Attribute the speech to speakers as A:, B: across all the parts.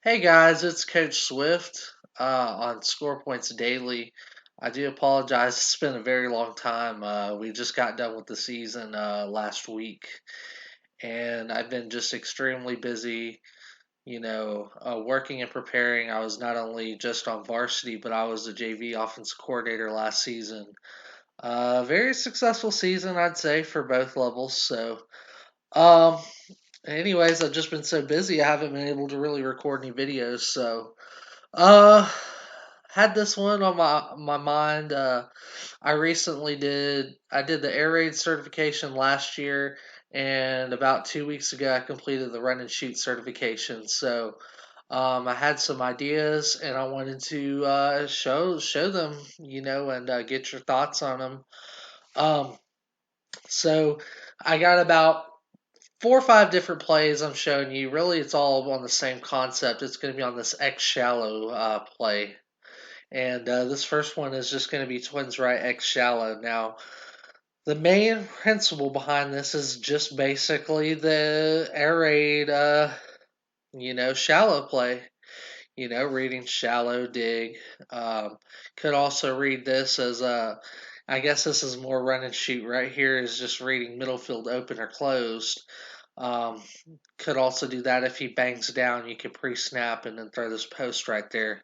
A: Hey guys, it's Coach Swift on Score Points Daily. I do apologize. It's been a very long time. We just got done with the season last week, and I've been just extremely busy, working and preparing. I was not only just on varsity, but I was the JV offensive coordinator last season. Very successful season, I'd say, for both levels. Um, Anyways, I've just been so busy, I haven't been able to really record any videos. Uh, had this one on my mind. I did the air raid certification last year, and about 2 weeks ago I completed the run and shoot certification. I had some ideas, and I wanted to show them, and get your thoughts on them. Um, so I got about 4 or 5 different plays I'm showing you. Really, it's all on the same concept. It's going to be on this X shallow play. And this first one is just going to be twins right X shallow. Now, the main principle behind this is just basically the air raid, shallow play. Reading shallow dig. Um, could also read this as I guess this is more run and shoot. Right here is just reading middle field open or closed. Um, could also do that if he bangs down. You could pre-snap and then throw this post right there.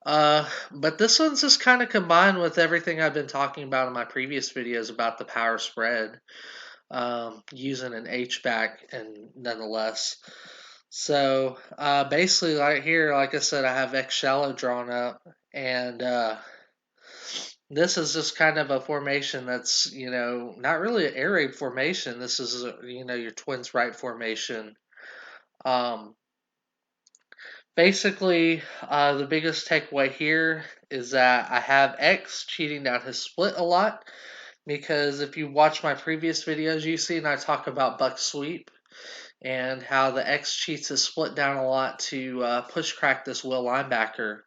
A: But this one's just kind of combined with everything I've been talking about in my previous videos about the power spread, using an H-back and nonetheless. Basically, right here, like I said, I have X shallow drawn up, and this is just kind of a formation that's, not really an air raid formation. This is, your twins right formation. Um, Basically, the biggest takeaway here is that I have X cheating down his split a lot because if you watch my previous videos, you see and I talk about buck sweep and how the X cheats his split down a lot to push crack this will linebacker.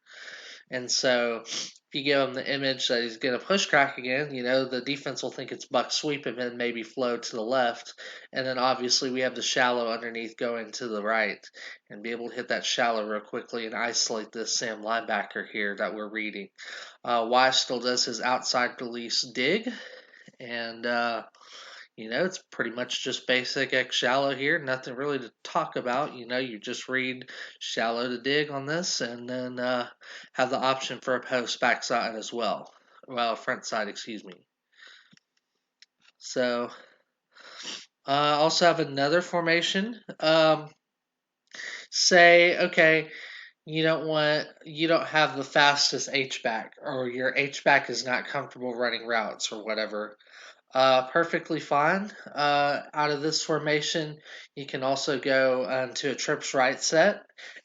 A: And so if you give him the image that he's going to push crack again, the defense will think it's buck sweep and then maybe flow to the left. And then obviously we have the shallow underneath going to the right and be able to hit that shallow real quickly and isolate this Sam linebacker here that we're reading. Y still does his outside release dig. And it's pretty much just basic X shallow here. Nothing really to talk about. You just read shallow to dig on this and then have the option for a post backside as well. Well, front side, excuse me. So, also have another formation. Say, okay, you don't have the fastest H back, or your H back is not comfortable running routes or whatever. Perfectly fine. Out of this formation, you can also go into a trips right set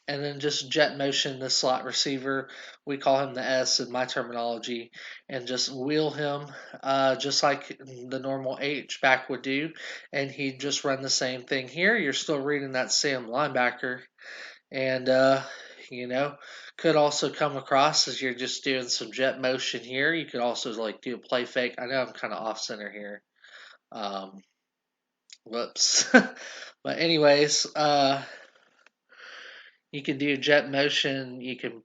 A: and then just jet motion the slot receiver. We call him the S in my terminology, and just wheel him just like the normal H back would do. And he'd just run the same thing here. You're still reading that Sam linebacker, and you know, could also come across as you're just doing some jet motion here. You could also like do a play fake. I know I'm kind of off center here. Um, Whoops. But anyways, you can do jet motion. You can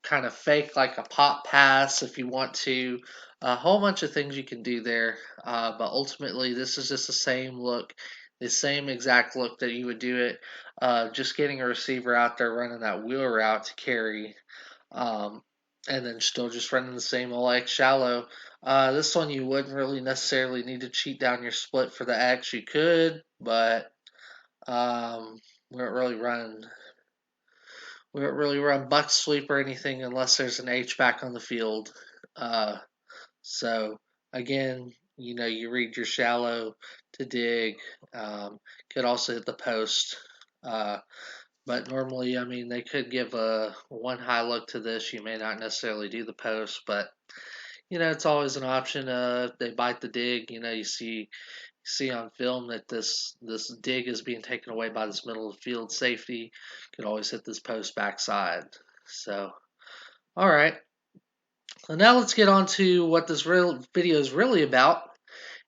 A: kind of fake like a pop pass if you want to. A whole bunch of things you can do there. But ultimately, this is just the same look, the same exact look that you would do it. Just getting a receiver out there running that wheel route to carry. Um, and then still just running the same old X shallow. This one you wouldn't really necessarily need to cheat down your split for the X. You could, but we don't really run buck sweep or anything unless there's an H back on the field. Uh, so again, you read your shallow to dig. Could also hit the post. Uh, but normally, I mean, they could give a one high look to this. You may not necessarily do the post, but it's always an option. If they bite the dig, you see on film that this dig is being taken away by this middle of the field safety. Could always hit this post backside. So, all right. So now let's get on to what this real video is really about.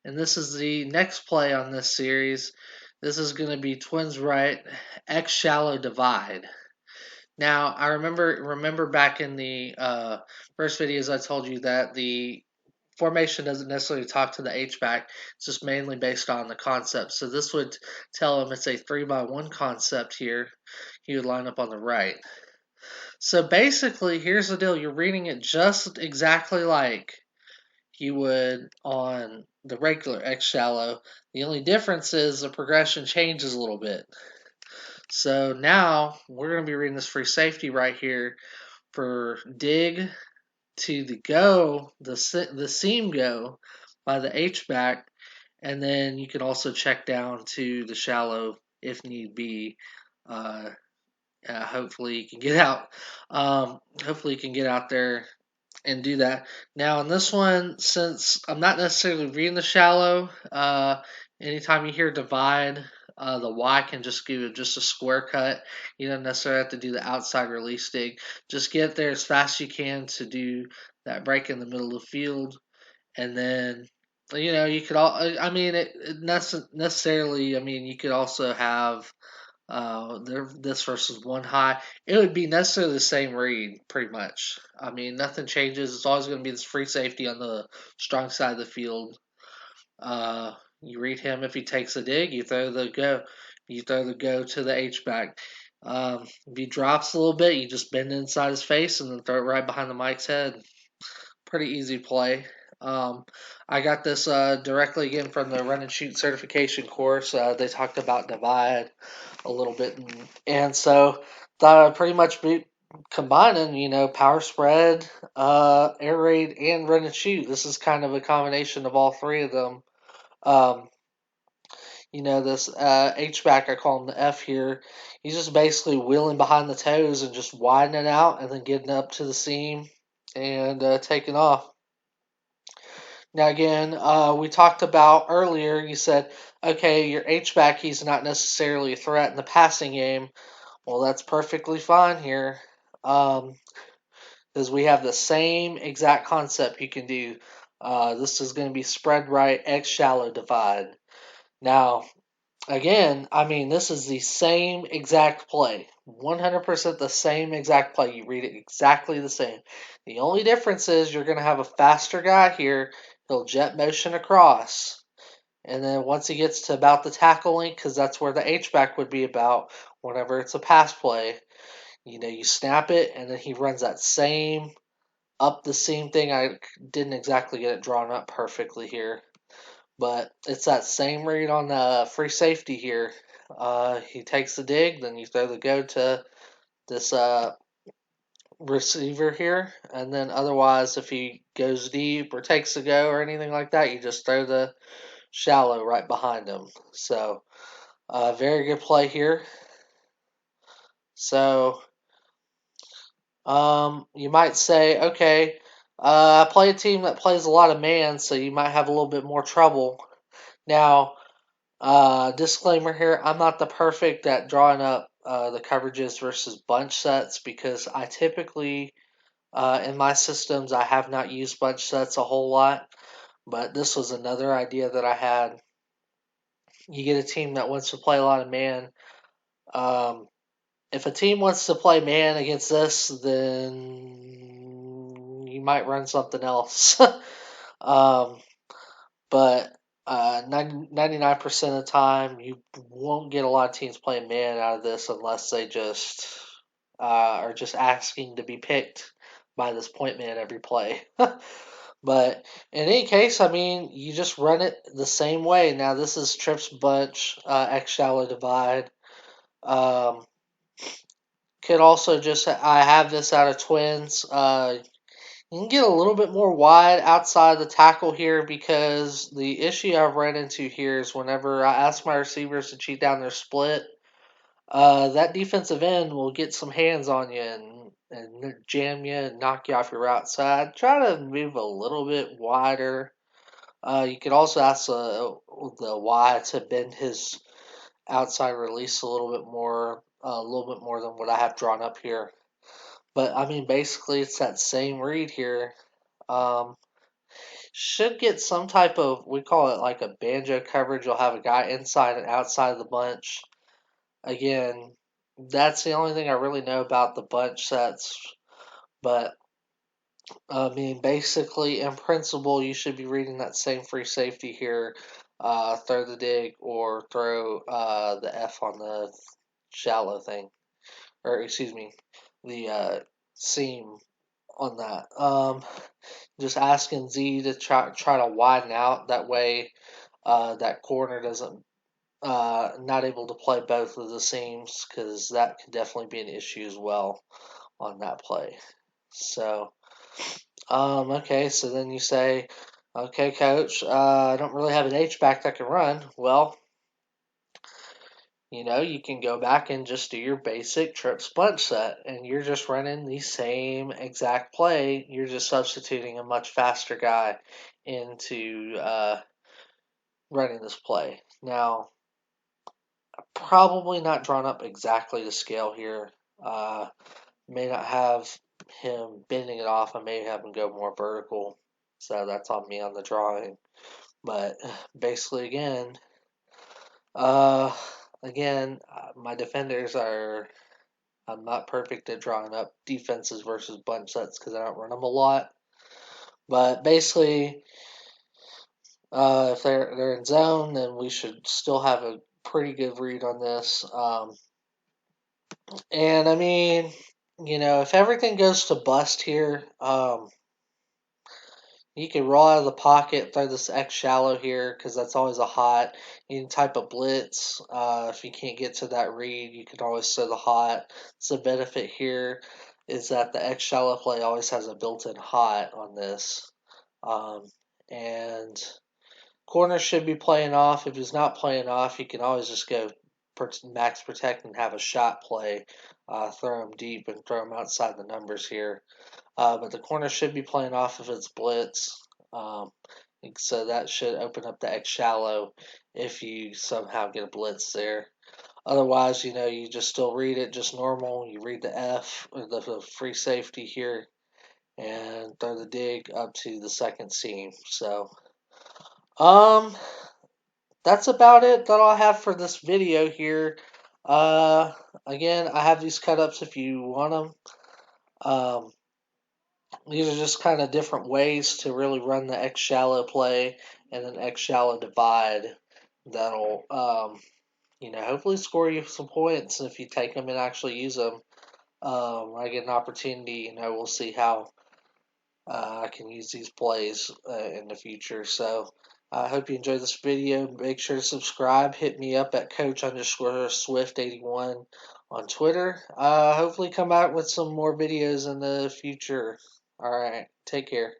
A: And this is the next play on this series. This is going to be twins right X shallow divide. Now, I remember back in the first videos I told you that the formation doesn't necessarily talk to the H-back. It's just mainly based on the concept. So this would tell him it's a 3-by-1 concept here. He would line up on the right. So basically, here's the deal. You're reading it just exactly like you would on the regular X shallow. The only difference is the progression changes a little bit. So now we're going to be reading this free safety right here for dig to the go, the seam go by the H back, and then you can also check down to the shallow if need be. Uh, hopefully you can get out. Hopefully you can get out there and do that. Now in this one, since I'm not necessarily reading the shallow, anytime you hear divide, the Y can just give it just a square cut. You don't necessarily have to do the outside release dig. Just get there as fast as you can to do that break in the middle of the field, and then you could all. I mean, it necessarily. I mean, you could also have this versus one high. It would be necessarily the same read, pretty much. I mean, nothing changes. It's always going to be this free safety on the strong side of the field. You read him if he takes a dig, you throw the go. You throw the go to the H back. If he drops a little bit, you just bend inside his face and then throw it right behind the Mike's head. Pretty easy play. Um, I got this directly again from the run and shoot certification course. They talked about divide a little bit, and so thought I'd pretty much be combining, power spread, air raid, and run and shoot. This is kind of a combination of all three of them. Um, this H back, I call him the F here. He's just basically wheeling behind the toes and just widening out, and then getting up to the seam and taking off. Now again, we talked about earlier. You said, okay, your H back, he's not necessarily a threat in the passing game. Well, that's perfectly fine here, because we have the same exact concept you can do. This is going to be spread right X shallow divide. Now, again, I mean, this is the same exact play. 100% the same exact play. You read it exactly the same. The only difference is you're going to have a faster guy here. He'll jet motion across. And then once he gets to about the tackle link, because that's where the H-back would be about whenever it's a pass play, you snap it, and then he runs that same up the seam thing. I didn't exactly get it drawn up perfectly here, but it's that same read on the free safety here. He takes the dig, then you throw the go to this receiver here, and then otherwise, if he goes deep or takes the go or anything like that, you just throw the shallow right behind him. So, very good play here. So, you might say, okay, I play a team that plays a lot of man, so you might have a little bit more trouble. Now, disclaimer here, I'm not the perfect at drawing up the coverages versus bunch sets because I typically, in my systems, I have not used bunch sets a whole lot, but this was another idea that I had. You get a team that wants to play a lot of man. Um, if a team wants to play man against this, then you might run something else. um, but 99% of the time, you won't get a lot of teams playing man out of this unless they just are just asking to be picked by this point man every play. But in any case, I mean, you just run it the same way. Now, this is Trips Bunch, X Shallow Divide. Um, could also just, I have this out of Twins. You can get a little bit more wide outside the tackle here because the issue I've run into here is whenever I ask my receivers to cheat down their split, that defensive end will get some hands on you and jam you and knock you off your route. So I try to move a little bit wider. You could also ask the Y to bend his outside release a little bit more than what I have drawn up here. But I mean, basically, it's that same read here. Um, should get some type of, we call it like a banjo coverage. You'll have a guy inside and outside of the bunch. Again, That's the only thing I really know about the bunch sets. But I mean, basically, in principle, you should be reading that same free safety here. Throw the dig or throw the F on the shallow thing, or excuse me, the seam on that. Just asking Z to try to widen out. That way, that corner doesn't not able to play both of the seams, because that could definitely be an issue as well on that play. So, okay, so then you say, okay, coach, I don't really have an H back that can run. Well, you can go back and just do your basic trips bunch set, and you're just running the same exact play. You're just substituting a much faster guy into running this play. Now, probably not drawn up exactly to scale here. May not have him bending it off. I may have him go more vertical. So that's on me on the drawing. But basically, uh, my defenders are. I'm not perfect at drawing up defenses versus bunch sets because I don't run them a lot. But basically, if they're in zone, then we should still have a pretty good read on this. And I mean, if everything goes to bust here, you can roll out of the pocket, throw this X shallow here because that's always a hot. You can type a blitz. If you can't get to that read, you can always throw the hot. So the benefit here is that the X shallow play always has a built-in hot on this. Um, and corner should be playing off. If he's not playing off, you can always just go max protect and have a shot play. Throw him deep and throw him outside the numbers here. But the corner should be playing off of its blitz. Um, so that should open up the X shallow if you somehow get a blitz there. Otherwise, you just still read it just normal. You read the F, or the free safety here, and throw the dig up to the second seam. So, um, that's about it that I'll have for this video here. Uh, Again, I have these cut ups if you want them. These are just kind of different ways to really run the X shallow play and an X shallow divide that'll, hopefully score you some points if you take them and actually use them. I get an opportunity, we'll see how I can use these plays in the future. So I hope you enjoyed this video. Make sure to subscribe. Hit me up at coach_swift81 on Twitter. Hopefully come out with some more videos in the future. All right. Take care.